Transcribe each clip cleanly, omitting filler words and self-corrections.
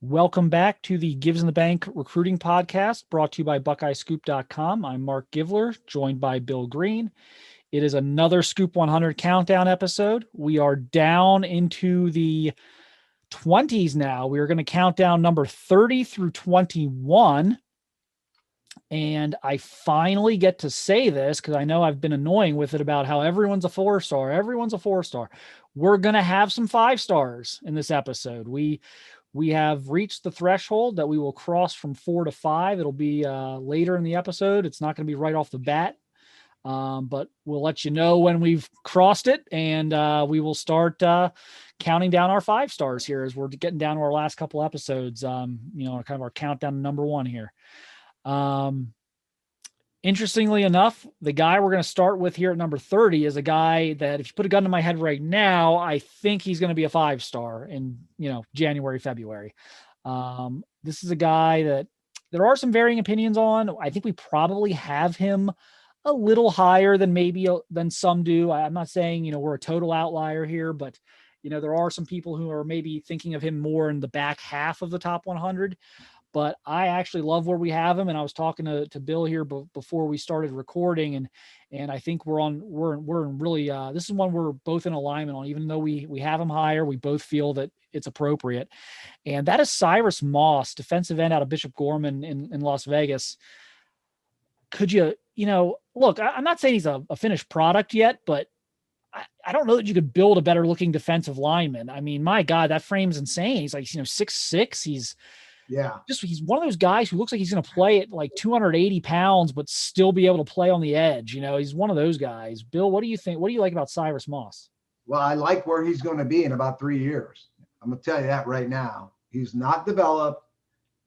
Welcome back to the Gives in the Bank recruiting podcast brought to you by BuckeyeScoop.com. I'm Marc Givler, joined by Bill Greene. It is another Scoop 100 countdown episode. We are down into the 20s now. We are going to count down number 30 through 21. And I finally get to say this because I know I've been annoying with it about how everyone's a 4-star. Everyone's a 4-star. We're going to have some 5-stars in this episode. We have reached the threshold that we will cross from 4 to 5. It'll be later in the episode. It's not going to be right off the bat, but we'll let you know when we've crossed it, and we will start counting down our 5-stars here as we're getting down to our last couple episodes. Kind of our countdown to number 1 here. Interestingly enough, the guy we're going to start with here at number 30 is a guy that if you put a gun to my head right now, I think he's going to be a 5-star in, January, February. This is a guy that there are some varying opinions on. I think we probably have him a little higher than some do. I'm not saying, we're a total outlier here, but there are some people who are maybe thinking of him more in the back half of the top 100. But I actually love where we have him. And I was talking to Bill here before we started recording, and I think we're in really, this is one we're both in alignment on, even though we have him higher, we both feel that it's appropriate. And that is Cyrus Moss, defensive end out of Bishop Gorman in Las Vegas. Could you, look, I'm not saying he's a finished product yet, but I don't know that you could build a better looking defensive lineman. I mean, my God, that frame's insane. He's like, 6'6". He's one of those guys who looks like he's going to play at like 280 pounds, but still be able to play on the edge. He's one of those guys. Bill, what do you think? What do you like about Cyrus Moss? Well, I like where he's going to be in about 3 years. I'm going to tell you that right now. He's not developed.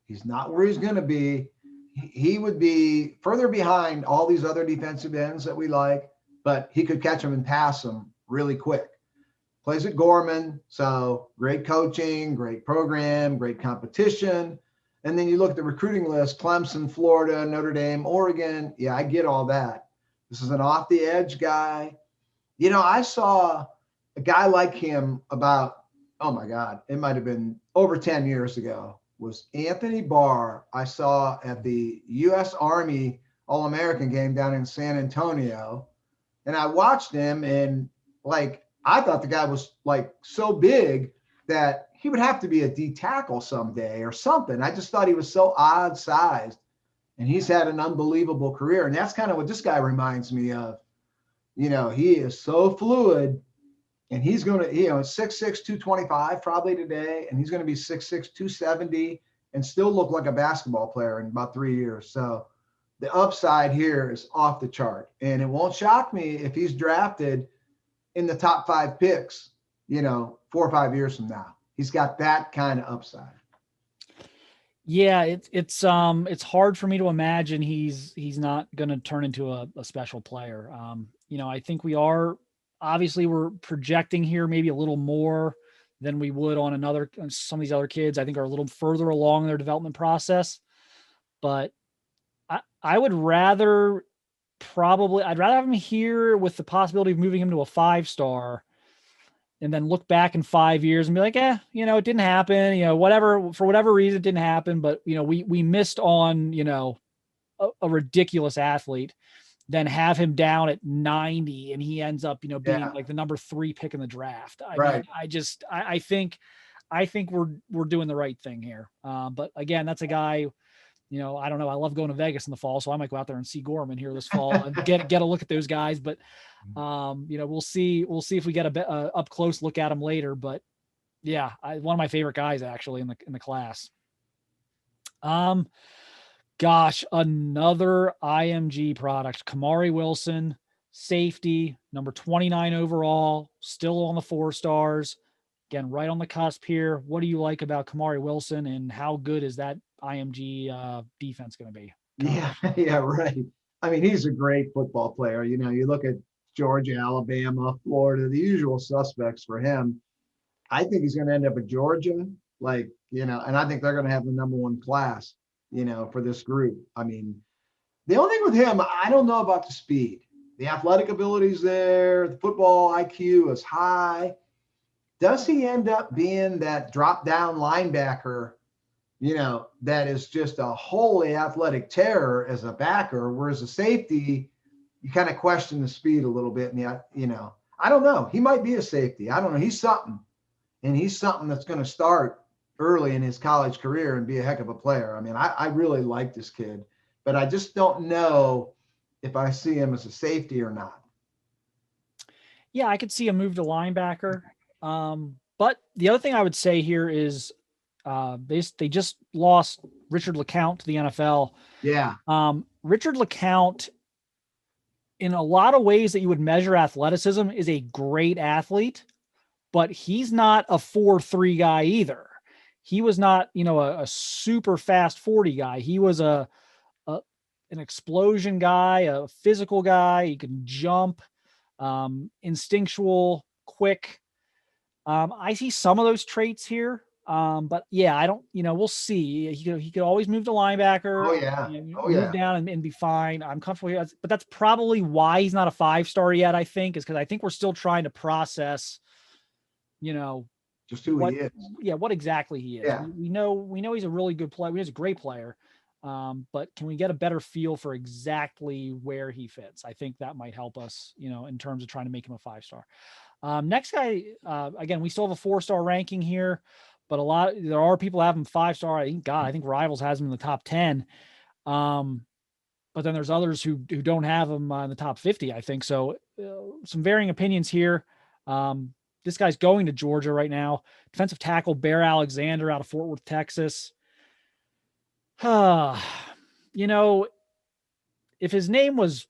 He's not where he's going to be. He would be further behind all these other defensive ends that we like, but he could catch them and pass them really quick. Plays at Gorman, so great coaching, great program, great competition. And then you look at the recruiting list, Clemson, Florida, Notre Dame, Oregon. Yeah, I get all that. This is an off-the-edge guy. I saw a guy like him about, oh my God, it might have been over 10 years ago, was Anthony Barr. I saw at the U.S. Army All-American game down in San Antonio. And I watched him, and I thought the guy was so big that he would have to be a D tackle someday or something. I just thought he was so odd sized, and he's had an unbelievable career. And that's kind of what this guy reminds me of. He is so fluid, and he's going to, 6'6", 225 probably today. And he's going to be 6'6", 270 and still look like a basketball player in about 3 years. So the upside here is off the chart, and it won't shock me if he's drafted in the top 5 picks, 4 or 5 years from now. He's got that kind of upside. Yeah, it's hard for me to imagine he's not going to turn into a special player. I think we're projecting here maybe a little more than we would on some of these other kids. I think are a little further along in their development process, but I would rather I'd rather have him here with the possibility of moving him to a 5-star and then look back in 5 years and be like, it didn't happen, for whatever reason, it didn't happen. But, we missed on, a ridiculous athlete, then have him down at 90 and he ends up, being like the number 3 pick in the draft. I think we're doing the right thing here. But again, that's a guy, I don't know. I love going to Vegas in the fall, so I might go out there and see Gorman here this fall and get a look at those guys. But, we'll see. We'll see if we get a up close look at them later. But yeah, one of my favorite guys actually in the class. Gosh, another IMG product, Kamari Wilson, safety, number 29 overall, still on the 4 stars. Again, right on the cusp here. What do you like about Kamari Wilson, and how good is that IMG defense going to be? Yeah, right. I mean, he's a great football player. You look at Georgia, Alabama, Florida, the usual suspects for him. I think he's going to end up at Georgia, and I think they're going to have the number 1 class, for this group. I mean, the only thing with him, I don't know about the speed. The athletic ability is there. The football IQ is high. Does he end up being that drop down linebacker that is just a wholly athletic terror as a backer, whereas a safety, you kind of question the speed a little bit. And I don't know. He might be a safety. I don't know. He's something. And he's something that's going to start early in his college career and be a heck of a player. I mean, I really like this kid, but I just don't know if I see him as a safety or not. Yeah, I could see a move to linebacker. But the other thing I would say here is they just lost Richard LeCount to the NFL. Yeah. Richard LeCount, in a lot of ways that you would measure athleticism, is a great athlete, but he's not a 4.3 guy either. He was not, a super fast 40 guy. He was an explosion guy, a physical guy. He can jump, instinctual, quick. I see some of those traits here. But yeah, I don't, we'll see. He could always move to linebacker. Oh yeah. Move down and be fine. I'm comfortable here, but that's probably why he's not a 5-star yet. I think is because I think we're still trying to process, just who he is. Yeah, what exactly he is. Yeah. We know he's a really good player. He's a great player. But can we get a better feel for exactly where he fits? I think that might help us, in terms of trying to make him a 5-star. Next guy, again, we still have a 4-star ranking here, but there are people that have him 5-star. I think Rivals has him in the top 10. But then there's others who don't have him in the top 50, I think. So some varying opinions here. This guy's going to Georgia right now. Defensive tackle Bear Alexander out of Fort Worth, Texas. If his name was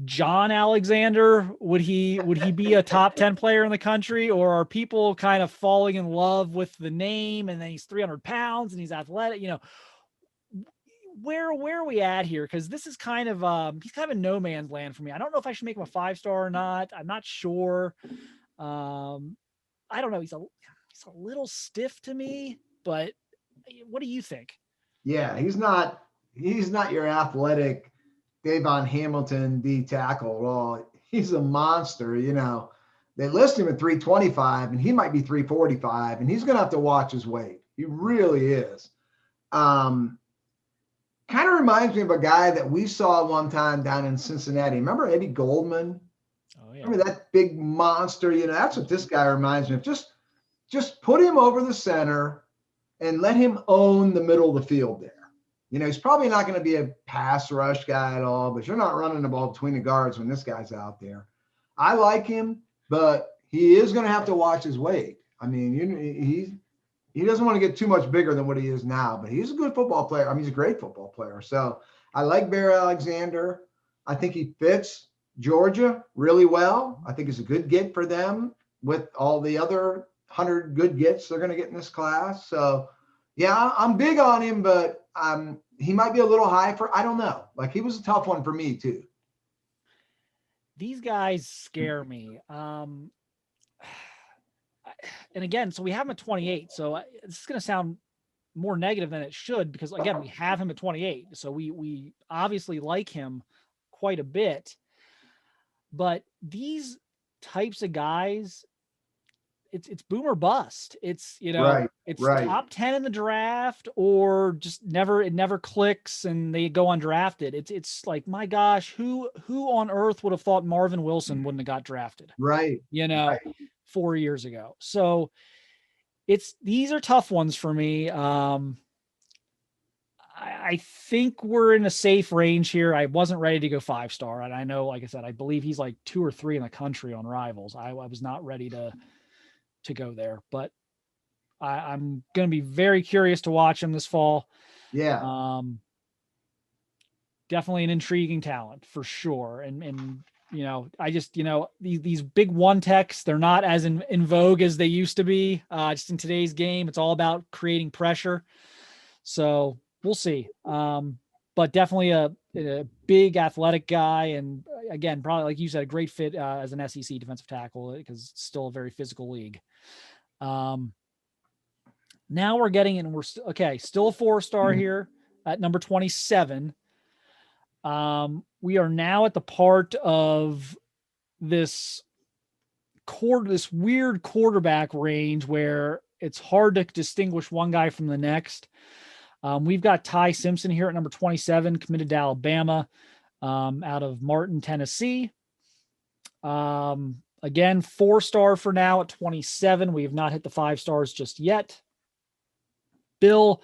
John Alexander, would he be a top 10 player in the country, or are people kind of falling in love with the name and then he's 300 pounds and he's athletic? Where are we at here? Because this is kind of he's kind of a no man's land for me. I don't know if I should make him a 5-star or not. I'm not sure. I don't know. He's a little stiff to me, but what do you think? Yeah, he's not your athletic Davon Hamilton D tackle at all. He's a monster. They list him at 325 and he might be 345 and he's going to have to watch his weight. He really is. Kind of reminds me of a guy that we saw one time down in Cincinnati. Remember Eddie Goldman? Oh, yeah. Remember that big monster? That's what this guy reminds me of. Just put him over the center and let him own the middle of the field there. He's probably not going to be a pass rush guy at all, but you're not running the ball between the guards when this guy's out there. I like him, but he is going to have to watch his weight. I mean, he doesn't want to get too much bigger than what he is now, but he's a good football player. I mean, he's a great football player. So I like Bear Alexander. I think he fits Georgia really well. I think it's a good get for them with all the other 100 good gets they're going to get in this class. So yeah, I'm big on him, but he might be a little high I don't know. Like, he was a tough one for me too. These guys scare me. And again, so we have him at 28. So this is going to sound more negative than it should, because again, we have him at 28. So we obviously like him quite a bit, but these types of guys, it's boom or bust. It's, it's right. top 10 in the draft, or just it never clicks and they go undrafted. It's like, my gosh, who on earth would have thought Marvin Wilson wouldn't have got drafted? Right. 4 years ago. So these are tough ones for me. I think we're in a safe range here. I wasn't ready to go 5-star. And I know, like I said, I believe he's like 2 or 3 in the country on Rivals. I was not ready to go there, but I'm going to be very curious to watch him this fall. Yeah. Definitely an intriguing talent for sure. And I just, these big one techs, they're not as in vogue as they used to be. Just in today's game, it's all about creating pressure. So we'll see. But definitely a big athletic guy. And again, probably, like you said, a great fit as an SEC defensive tackle, because it's still a very physical league. Now we're getting in, still a 4-star here at number 27. We are now at the part of this weird quarterback range where it's hard to distinguish one guy from the next. We've got Ty Simpson here at number 27, committed to Alabama, out of Martin, Tennessee. Again, 4-star for now at 27. We have not hit the 5 stars just yet. Bill,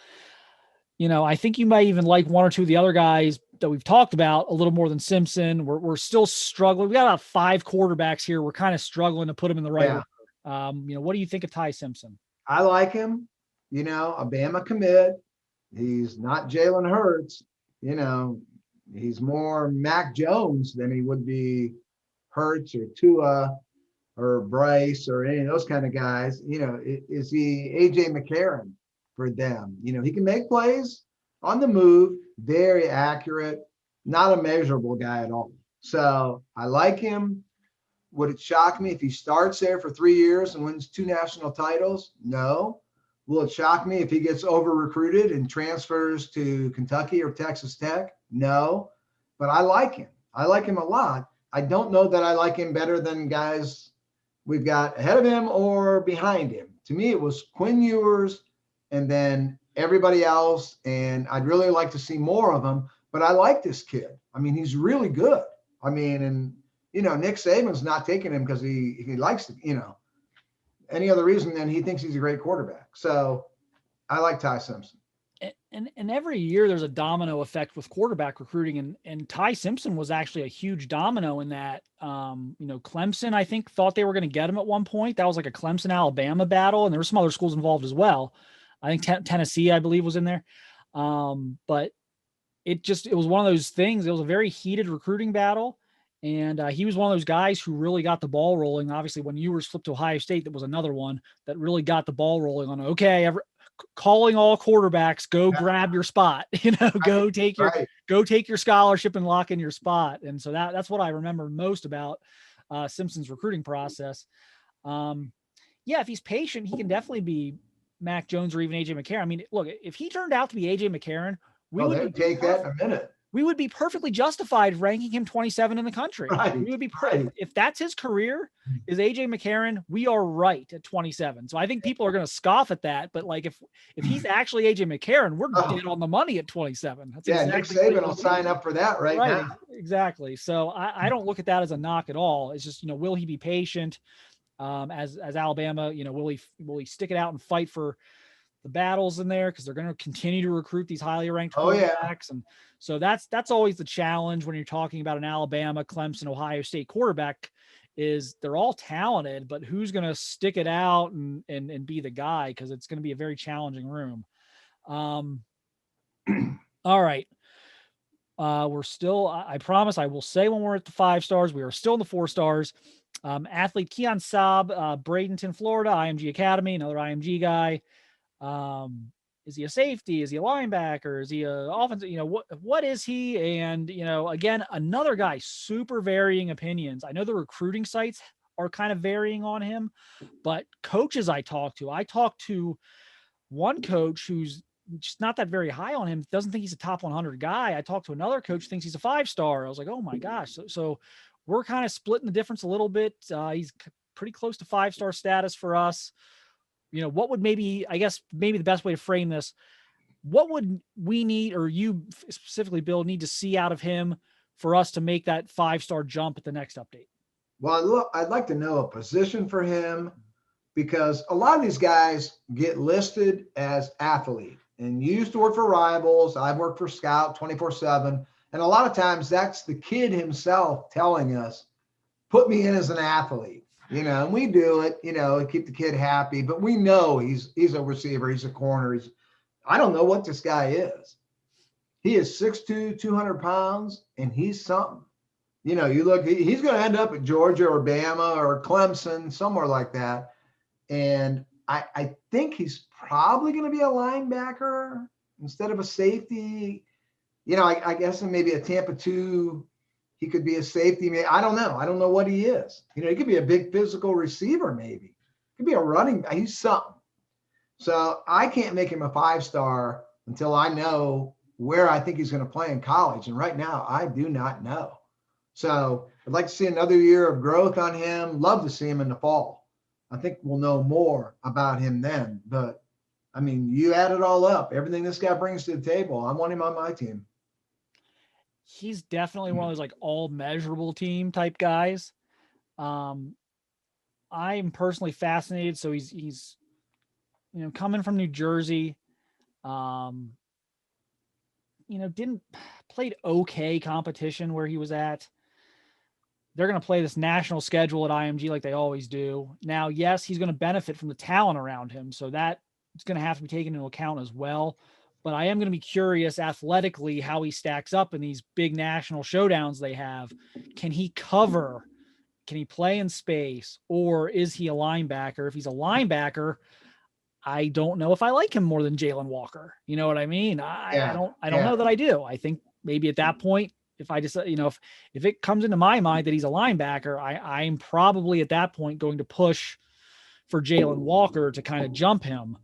I think you might even like one or two of the other guys that we've talked about a little more than Simpson. We're still struggling. We got about 5 quarterbacks here. We're kind of struggling to put them in the right order. What do you think of Ty Simpson? I like him. A Bama commit. He's not Jalen Hurts. He's more Mac Jones than he would be Hurts or Tua or Bryce or any of those kind of guys. Is he AJ McCarron for them? He can make plays on the move, very accurate, not a measurable guy at all. So I like him. Would it shock me if he starts there for 3 years and wins 2 national titles? No. Will it shock me if he gets over-recruited and transfers to Kentucky or Texas Tech? No. But I like him. I like him a lot. I don't know that I like him better than guys we've got ahead of him or behind him. To me, it was Quinn Ewers and then everybody else, and I'd really like to see more of him. But I like this kid. He's really good. Nick Saban's not taking him because he likes to, any other reason than he thinks he's a great quarterback. So I like Ty Simpson. And every year there's a domino effect with quarterback recruiting, and Ty Simpson was actually a huge domino in that. Clemson, I think, thought they were going to get him at one point. That was like a Clemson Alabama battle, and there were some other schools involved as well. I think Tennessee, I believe, was in there. But it was one of those things. It was a very heated recruiting battle. And he was one of those guys who really got the ball rolling. Obviously, when Ewers flipped to Ohio State, that was another one that really got the ball rolling on, calling all quarterbacks, go grab your spot, go take your scholarship and lock in your spot. And so that's what I remember most about Simpson's recruiting process. If he's patient, he can definitely be Mac Jones or even AJ McCarron. Look, if he turned out to be AJ McCarron, we would take that in a minute. We would be perfectly justified ranking him 27 in the country. Right, we would be if that's his career is AJ McCarron, we are right at 27. So I think people are going to scoff at that, but like if he's actually AJ McCarron, we're dead on the money at 27. That's exactly Nick Saban will sign up for that right now. Exactly. So I don't look at that as a knock at all. It's just, will he be patient as Alabama, will he stick it out and fight for the battles in there, because they're going to continue to recruit these highly ranked quarterbacks. And so that's always the challenge when you're talking about an Alabama, Clemson, Ohio State quarterback, is they're all talented, but who's going to stick it out and be the guy? Because it's going to be a very challenging room. All right. We're still, I promise I will say when we're at the 5 stars, we are still in the 4 stars. Athlete Keon Saab, Bradenton, Florida, IMG Academy, another IMG guy. Is he a safety? Is he a linebacker? Is he a offensive? What is he? And, again, another guy, super varying opinions. I know the recruiting sites are kind of varying on him, but coaches I talked to one coach who's just not that very high on him, doesn't think he's a top 100 guy. I talked to another coach who thinks he's a 5-star. I was like, oh my gosh. So we're kind of splitting the difference a little bit. He's pretty close to 5-star status for us. What would maybe the best way to frame this, what would we need, or you specifically, Bill, need to see out of him for us to make that 5-star jump at the next update? Well, look, I'd like to know a position for him, because a lot of these guys get listed as athlete, and you used to work for Rivals. I've worked for Scout 24/7. And a lot of times that's the kid himself telling us, put me in as an athlete. And we do it, keep the kid happy, but we know he's a receiver, he's a corner. I don't know what this guy is. He is 6'2", 200 pounds, and he's something. You look, he's going to end up at Georgia or Bama or Clemson, somewhere like that. And I think he's probably going to be a linebacker instead of a safety. I guess maybe a Tampa 2. He could be a safety. I don't know. I don't know what he is. He could be a big physical receiver, maybe. Could be a running back. He's something. So I can't make him a 5-star until I know where I think he's going to play in college. And right now, I do not know. So I'd like to see another year of growth on him. Love to see him in the fall. I think we'll know more about him then. But I mean, you add it all up, everything this guy brings to the table. I want him on my team. He's definitely one of those like all measurable team type guys. I'm personally fascinated. So he's coming from New Jersey. Didn't played okay competition where he was at. They're going to play this national schedule at IMG like they always do. Now, yes, he's going to benefit from the talent around him. So that it's going to have to be taken into account as well. But I am going to be curious athletically how he stacks up in these big national showdowns they have. Can he cover? Can he play in space? Or is he a linebacker? If he's a linebacker, I don't know if I like him more than Jalen Walker. You know what I mean? I don't know that I do. I think maybe at that point, if I just, if it comes into my mind that he's a linebacker, I'm probably at that point going to push for Jalen Walker to kind of jump him.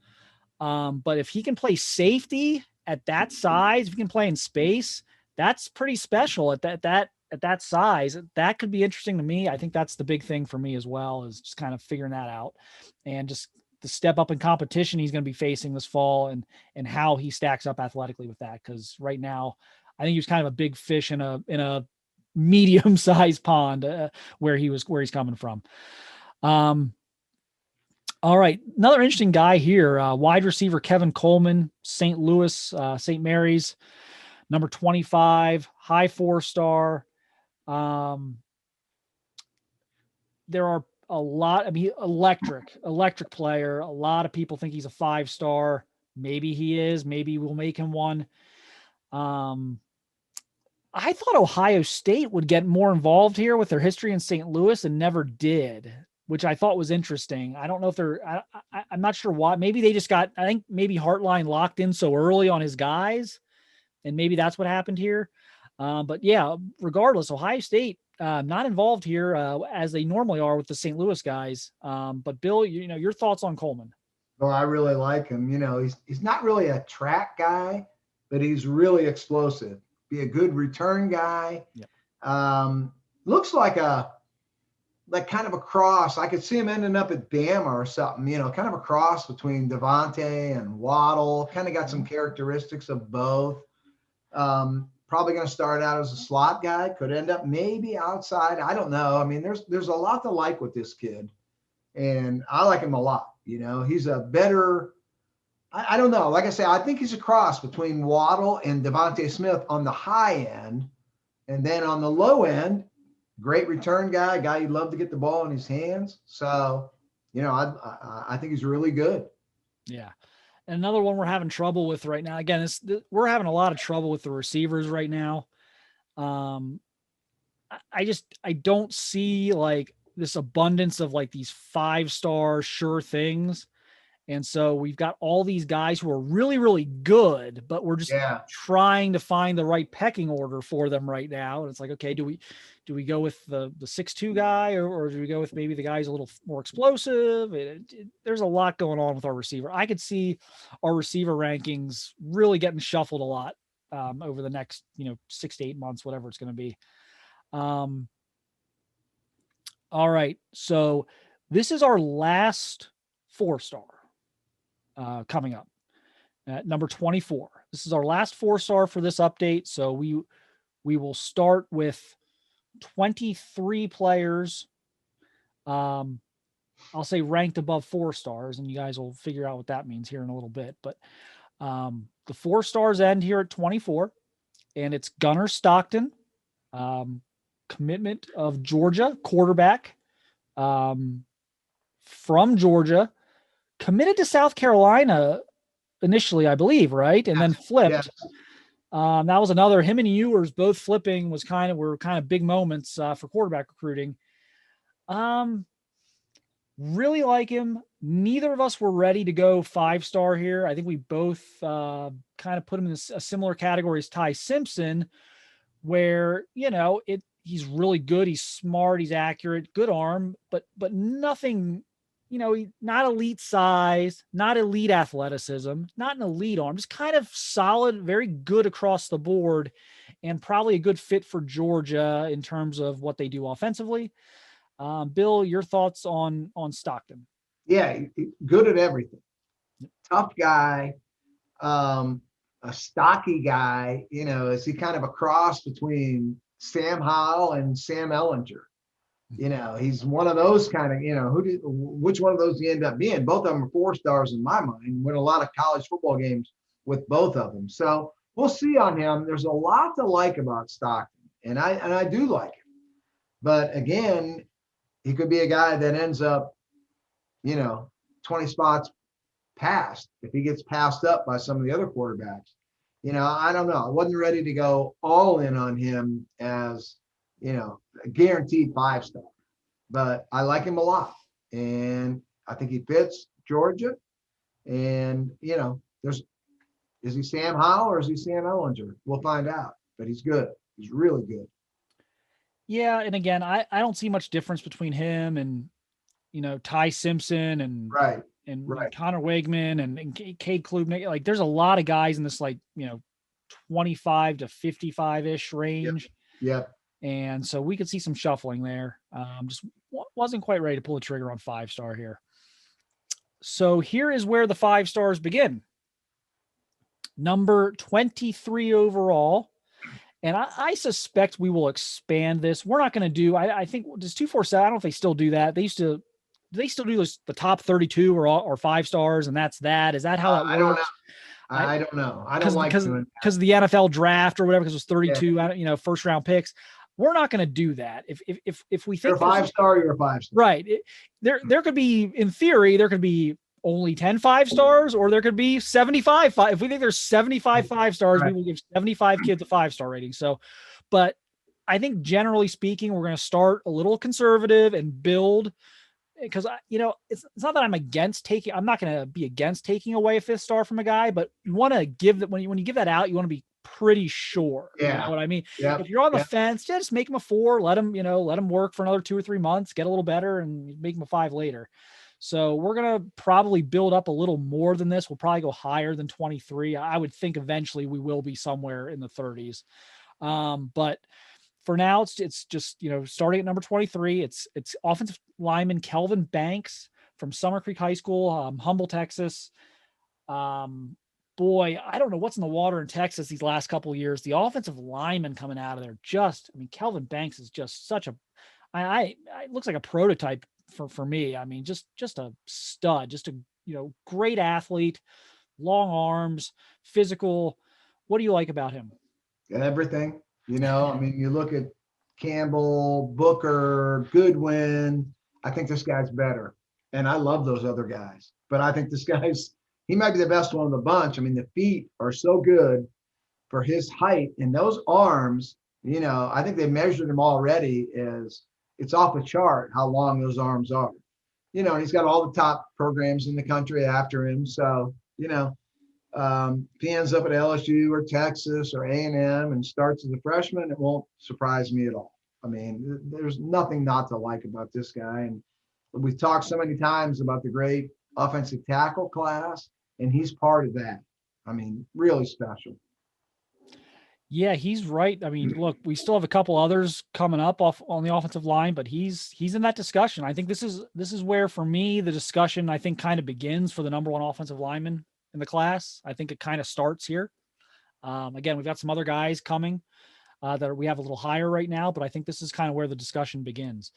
But if he can play safety at that size, if he can play in space, that's pretty special at that size. That could be interesting to me. I think that's the big thing for me as well, is just kind of figuring that out and just the step up in competition he's going to be facing this fall and how he stacks up athletically with that. Cause right now I think he was kind of a big fish in a medium sized pond where he's coming from. All right. Another interesting guy here, wide receiver, Kevin Coleman, St. Louis, St. Mary's, number 25, high 4-star. There are a lot, electric player. A lot of people think he's a 5-star. Maybe he is, maybe we'll make him one. I thought Ohio State would get more involved here with their history in St. Louis and never did, which I thought was interesting. I don't know if I'm not sure why. Maybe they just I think maybe Hartline locked in so early on his guys, and maybe that's what happened here. But yeah, regardless, Ohio State not involved here as they normally are with the St. Louis guys. But Bill, your thoughts on Coleman? Well, I really like him. He's not really a track guy, but he's really explosive. Be a good return guy. Yep. Looks like kind of a cross. I could see him ending up at Bama or something, kind of a cross between Devontae and Waddle. Kind of got some characteristics of both. Probably going to start out as a slot guy. Could end up maybe outside. I don't know. I mean, there's a lot to like with this kid, and I like him a lot. He's a better. I don't know. Like I say, I think he's a cross between Waddle and Devontae Smith on the high end. And then on the low end, great return guy you'd love to get the ball in his hands. So, I think he's really good. Yeah. And another one we're having trouble with right now. Again, we're having a lot of trouble with the receivers right now. I don't see like this abundance of like these 5-star sure things. And so we've got all these guys who are really, really good, but we're just trying to find the right pecking order for them right now. And it's like, okay, do we go with the 6'2" guy or do we go with maybe the guy who's a little more explosive? There's a lot going on with our receiver. I could see our receiver rankings really getting shuffled a lot over the next, 6 to 8 months, whatever it's going to be. All right. So this is our last 4-star. Coming up at number 24. This is our last 4-star for this update. So we will start with 23 players. I'll say ranked above 4 stars, and you guys will figure out what that means here in a little bit. But the 4 stars end here at 24, and it's Gunner Stockton, commitment of Georgia, quarterback from Georgia. Committed to South Carolina initially, I believe, right? And then flipped. Yes. That was another, him and Ewers both flipping were kind of big moments for quarterback recruiting. Really like him. Neither of us were ready to go 5-star here. I think we both kind of put him in a similar category as Ty Simpson, where, he's really good. He's smart. He's accurate, good arm, but nothing, not elite size, not elite athleticism, not an elite arm, just kind of solid, very good across the board, and probably a good fit for Georgia in terms of what they do offensively. Bill, your thoughts on Stockton? Yeah, good at everything. tough guy, a stocky guy. Is he kind of a cross between Sam Howell and Sam Ellinger? He's one of those kind of, which one of those do you end up being? Both of them are 4-stars in my mind, win a lot of college football games with both of them. So we'll see on him. There's a lot to like about Stockton, and I do like him. But again, he could be a guy that ends up, 20 spots past if he gets passed up by some of the other quarterbacks. I don't know. I wasn't ready to go all in on him as, a guaranteed 5-star, but I like him a lot. And I think he fits Georgia. And, is he Sam Howell or is he Sam Ellinger? We'll find out, but he's good. He's really good. Yeah. And again, I don't see much difference between him and, Ty Simpson and Right. Connor Wegman and Cade Klubnik. Like there's a lot of guys in this, 25 to 55-ish range. Yep. And so we could see some shuffling there. Just wasn't quite ready to pull the trigger on 5-star here. So here is where the 5 stars begin. Number 23 overall. And I suspect we will expand this. We're not going to do, I think, does 247, I don't know if they still do that. They still do the top 32 or 5 stars, and that's that. Is that how that works? I don't know. I don't like doing that. Because of the NFL draft or whatever, because it was 32, first round picks. We're not going to do that. If we think you're a 5-star, you're a 5-star. Right. There could be, in theory, there could be only 10 5-stars, or there could be 75. If we think there's 75 5-stars, we will give 75 kids a 5-star rating. So, but I think generally speaking, we're going to start a little conservative and build, because it's not that I'm not going to be against taking away a 5th star from a guy, but you want to give that when you give that out, you want to be pretty sure. Yeah. You know what I mean? Yep. If you're on the fence, just make him a 4, let him work for another 2 or 3 months, get a little better, and make him a 5 later. So we're going to probably build up a little more than this. We'll probably go higher than 23. I would think eventually we will be somewhere in the 30s. But for now, it's just, starting at number 23, it's offensive lineman Kelvin Banks from Summer Creek High School, Humble, Texas. Boy, I don't know what's in the water in Texas these last couple of years. The offensive lineman coming out of there, Kelvin Banks is just such a, it looks like a prototype for me. I mean, just a stud, just a, great athlete, long arms, physical. What do you like about him? Everything. You look at Campbell, Booker, Goodwin. I think this guy's better. And I love those other guys. But I think this he might be the best one of the bunch. The feet are so good for his height, and those arms, I think they measured him already as it's off the chart how long those arms are. And he's got all the top programs in the country after him. So, if he ends up at LSU or Texas or A&M and starts as a freshman, it won't surprise me at all. There's nothing not to like about this guy. And we've talked so many times about the great offensive tackle class, and he's part of that. Really special. Yeah, he's right. Look, we still have a couple others coming up off on the offensive line, but he's in that discussion. I think this is where, for me, the discussion, I think, kind of begins for the number 1 offensive lineman in the class. I think it kind of starts here. Again, we've got some other guys coming that we have a little higher right now, but I think this is kind of where the discussion begins.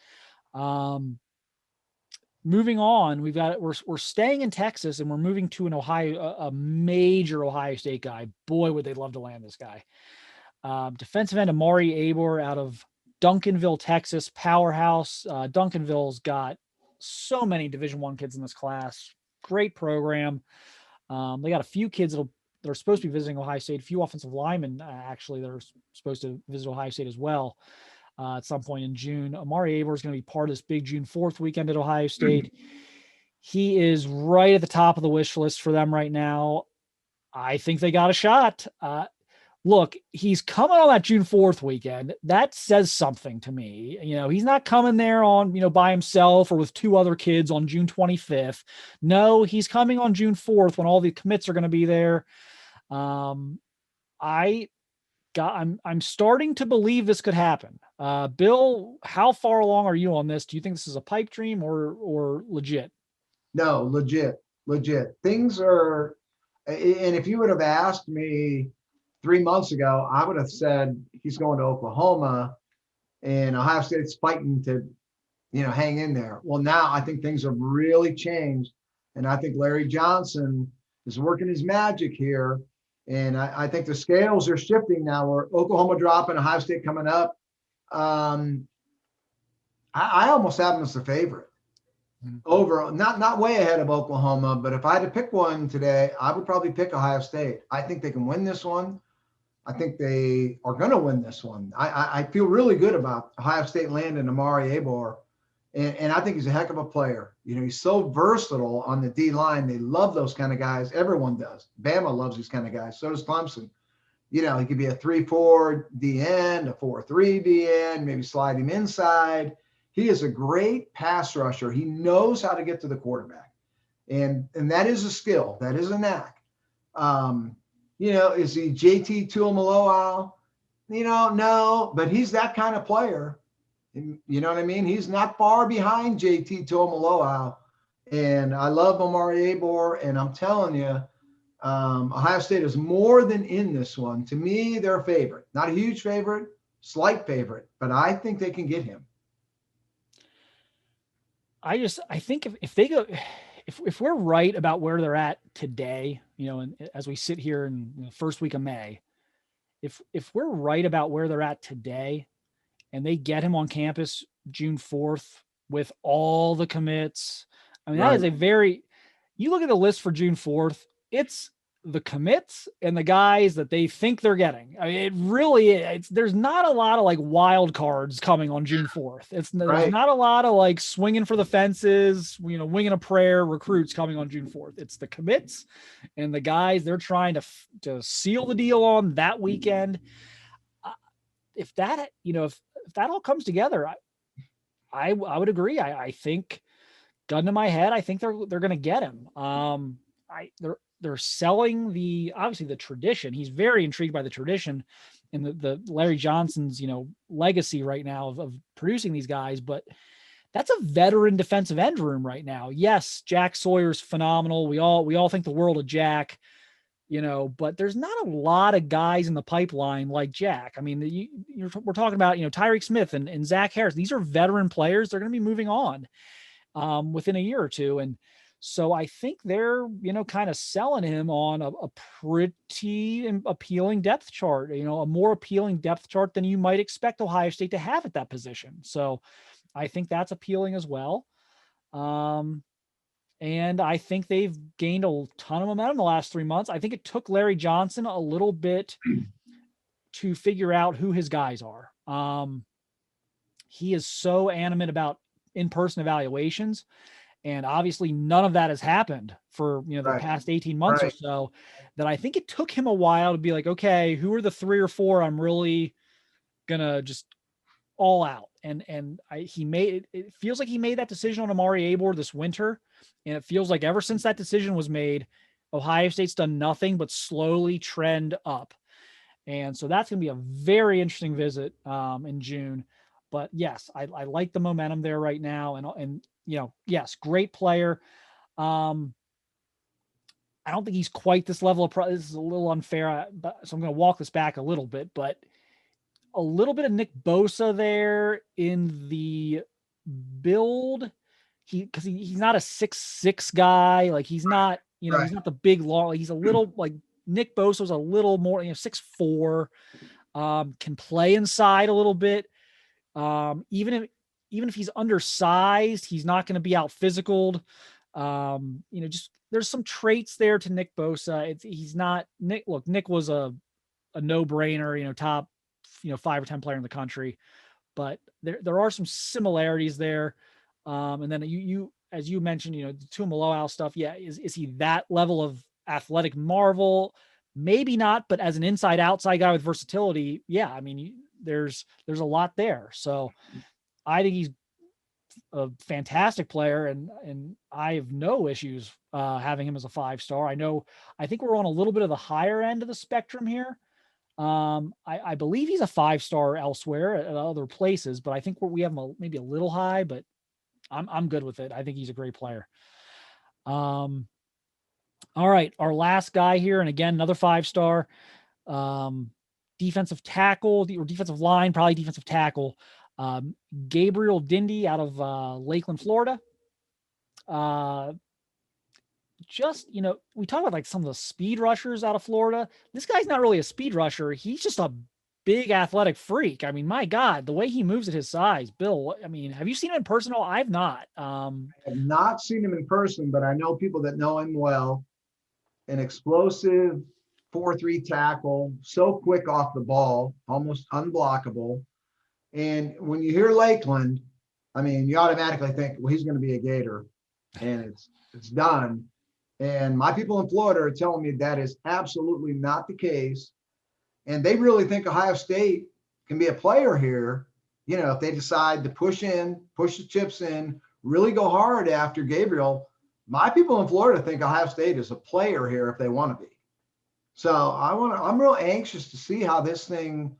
Moving on, we're staying in Texas, and we're moving to a major Ohio State guy. Boy, would they love to land this guy. Defensive end Omari Abor out of Duncanville, Texas, powerhouse. Duncanville's got so many Division I kids in this class. Great program. They got a few kids that are supposed to be visiting Ohio State. A few offensive linemen actually that are supposed to visit Ohio State as well at some point in June. Omari Abor is going to be part of this big June 4th weekend at Ohio State. He is right at the top of the wish list for them right now. I think they got a shot. Look, he's coming on that June 4th weekend. That says something to me. He's not coming there on, by himself or with 2 other kids on June 25th. No, he's coming on June 4th when all the commits are going to be there. I'm starting to believe this could happen. Bill, how far along are you on this? Do you think this is a pipe dream or legit? No, legit. legit. Things are, and if you would have asked me 3 months ago, I would have said he's going to Oklahoma and Ohio State's fighting to, hang in there. Well, now I think things have really changed. And I think Larry Johnson is working his magic here. And I think the scales are shifting now where Oklahoma dropping, Ohio State coming up. I almost have them as the favorite over, not way ahead of Oklahoma, but if I had to pick one today, I would probably pick Ohio State. I think they can win this one. I think they are going to win this one. I feel really good about Ohio State landing Omari Abor. And I think he's a heck of a player. He's so versatile on the D line. They love those kind of guys. Everyone does. Bama loves these kind of guys. So does Clemson. He could be a 3-4 DN, a 4-3 DN, maybe slide him inside. He is a great pass rusher. He knows how to get to the quarterback. And that is a skill. That is a knack. Is he JT Tuimoloau? No, but he's that kind of player. You know what I mean? He's not far behind JT Tuimoloau. And I love Omari Abor. And I'm telling you, Ohio State is more than in this one. To me, they're a favorite. Not a huge favorite, slight favorite, but I think they can get him. I think if they go, if we're right about where they're at today, and as we sit here in the first week of May, if we're right about where they're at today and they get him on campus June 4th with all the commits, I mean, that is you look at the list for June 4th, it's the commits and the guys that they think they're getting. I mean, it really, there's not a lot of like wild cards coming on June 4th. There's not a lot of like swinging for the fences, winging a prayer recruits coming on June 4th. It's the commits and the guys they're trying to seal the deal on that weekend. If that, if that all comes together, I would agree. I think, gun to my head, I think they're going to get him. They're selling obviously the tradition. He's very intrigued by the tradition and the Larry Johnson's, legacy right now of producing these guys, but that's a veteran defensive end room right now. Yes, Jack Sawyer's phenomenal. We all think the world of Jack, but there's not a lot of guys in the pipeline like Jack. I mean, we're talking about, Tyreek Smith and Zach Harris. These are veteran players. They're going to be moving on within a year or two. And so I think they're, kind of selling him on a pretty appealing depth chart, a more appealing depth chart than you might expect Ohio State to have at that position. So I think that's appealing as well. And I think they've gained a ton of momentum the last 3 months. I think it took Larry Johnson a little bit to figure out who his guys are. He is so animate about in-person evaluations. And obviously none of that has happened for, the past 18 months or so, that I think it took him a while to be like, okay, who are the 3 or 4 I'm really going to just all out. And it feels like he made that decision on Omari Abor this winter. And it feels like ever since that decision was made, Ohio State's done nothing but slowly trend up. And so that's going to be a very interesting visit in June. But yes, I like the momentum there right now. And yes, great player. I don't think he's quite this level of this is a little unfair, so I'm going to walk this back a little bit, but a little bit of Nick Bosa there in the build. Because he's not a 6'6" guy. Like he's not, he's not the big long. Like he's a little like Nick Bosa was a little more, 6'4", can play inside a little bit. Even if he's undersized, he's not going to be out physicaled. Just there's some traits there to Nick Bosa. He's not Nick. Look, Nick was a no-brainer, top, 5 or 10 player in the country, but there are some similarities there. And then you as you mentioned, the Tuimoloau stuff. Yeah. Is he that level of athletic marvel? Maybe not, but as an inside outside guy with versatility, yeah. I mean, there's a lot there. So I think he's a fantastic player, and I have no issues having him as a 5-star. I think we're on a little bit of the higher end of the spectrum here. I believe he's a 5-star elsewhere at other places, but I think we have him maybe a little high, but I'm good with it. I think he's a great player. All right, our last guy here, and again, another 5-star, defensive tackle or defensive line, probably defensive tackle, Gabriel Dindy out of Lakeland, Florida. Just, we talk about like some of the speed rushers out of Florida. This guy's not really a speed rusher. He's just a big athletic freak. I mean, my God, the way he moves at his size, Bill, I mean, have you seen him in person? I've not. I have not seen him in person, but I know people that know him well. An explosive 4-3 tackle, so quick off the ball, almost unblockable. And when you hear Lakeland, I mean, you automatically think, well, he's going to be a Gator, and it's done. And my people in Florida are telling me that is absolutely not the case. And they really think Ohio State can be a player here, if they decide to push the chips in, really go hard after Gabriel. My people in Florida think Ohio State is a player here if they want to be. So I'm real anxious to see how this thing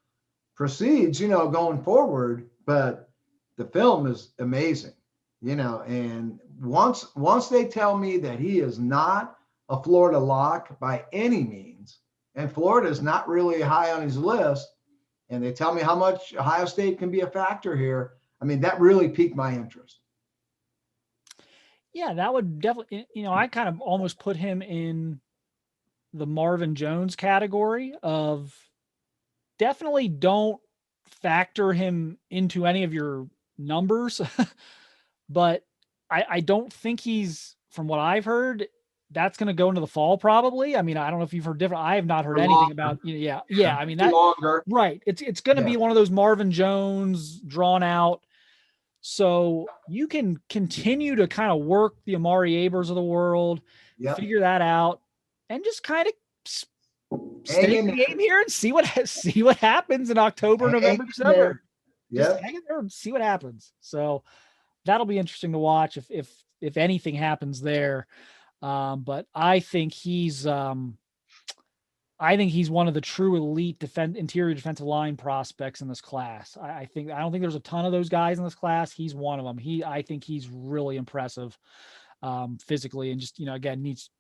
proceeds, going forward. But the film is amazing, and once they tell me that he is not a Florida lock by any means, and Florida is not really high on his list, and they tell me how much Ohio State can be a factor here, I mean, that really piqued my interest. Yeah, that would definitely, I kind of almost put him in the Marvin Jones category of definitely don't factor him into any of your numbers, but I don't think he's, from what I've heard, that's going to go into the fall probably. I mean, I don't know if you've heard different. I have not heard anything about, yeah. I mean, that longer. Right. It's going to be one of those Marvin Jones drawn out. So you can continue to kind of work the Omari Abors of the world, figure that out, and just kind of stay in the game here and see what happens in October, November, December. Just hang in there and see what happens. So that'll be interesting to watch if anything happens there. But I think he's one of the true elite interior defensive line prospects in this class. I don't think there's a ton of those guys in this class. He's one of them. I think he's really impressive physically, and just, again, needs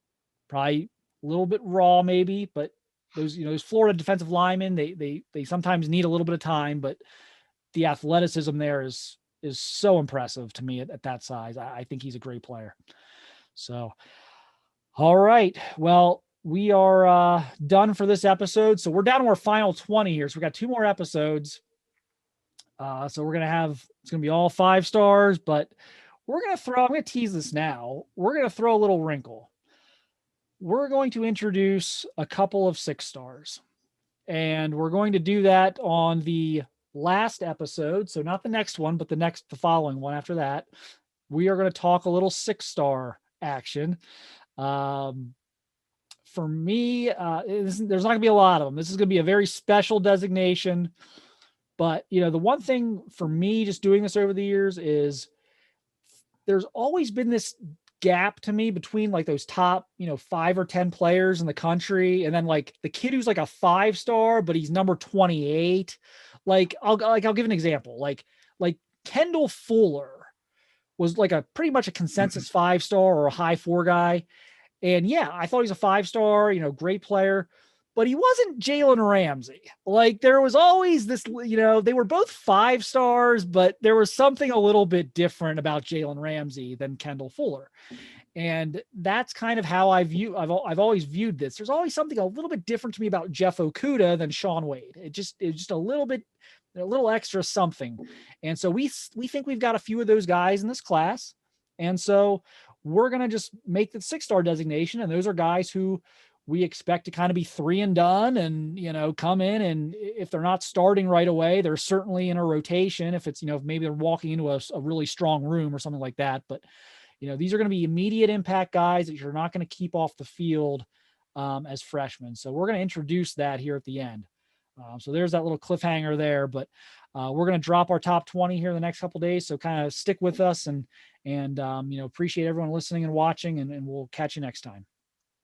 probably a little bit raw maybe, but those Florida defensive linemen, they sometimes need a little bit of time, but the athleticism there is so impressive to me at that size. I think he's a great player. So, all right. Well, we are done for this episode. So we're down to our final 20 here. So we got 2 more episodes. So it's going to be all 5 stars, but I'm going to tease this now. We're going to throw a little wrinkle. We're going to introduce a couple of 6 stars, and we're going to do that on the last episode. So not the next one, but the following one after that. We are going to talk a little 6-star action. For me, there's not going to be a lot of them. This is going to be a very special designation. But, the one thing for me just doing this over the years is there's always been this gap to me between like those top, 5 or 10 players in the country. And then like the kid who's like a 5-star, but he's number 28. I'll give an example. Like Kendall Fuller was like a pretty much a consensus 5-star or a high 4 guy. And yeah, I thought he's a 5-star, great player, but he wasn't Jalen Ramsey. Like there was always this, they were both 5 stars, but there was something a little bit different about Jalen Ramsey than Kendall Fuller. And that's kind of how I've always viewed this. There's always something a little bit different to me about Jeff Okudah than Shaun Wade. It's just a little extra something. And so we think we've got a few of those guys in this class. And so we're going to just make the 6-star designation. And those are guys who we expect to kind of be 3 and done and, come in. And if they're not starting right away, they're certainly in a rotation. If it's, if maybe they're walking into a really strong room or something like that. But, these are going to be immediate impact guys that you're not going to keep off the field as freshmen. So we're going to introduce that here at the end. So there's that little cliffhanger there, but we're going to drop our top 20 here in the next couple of days. So kind of stick with us and appreciate everyone listening and watching, and we'll catch you next time.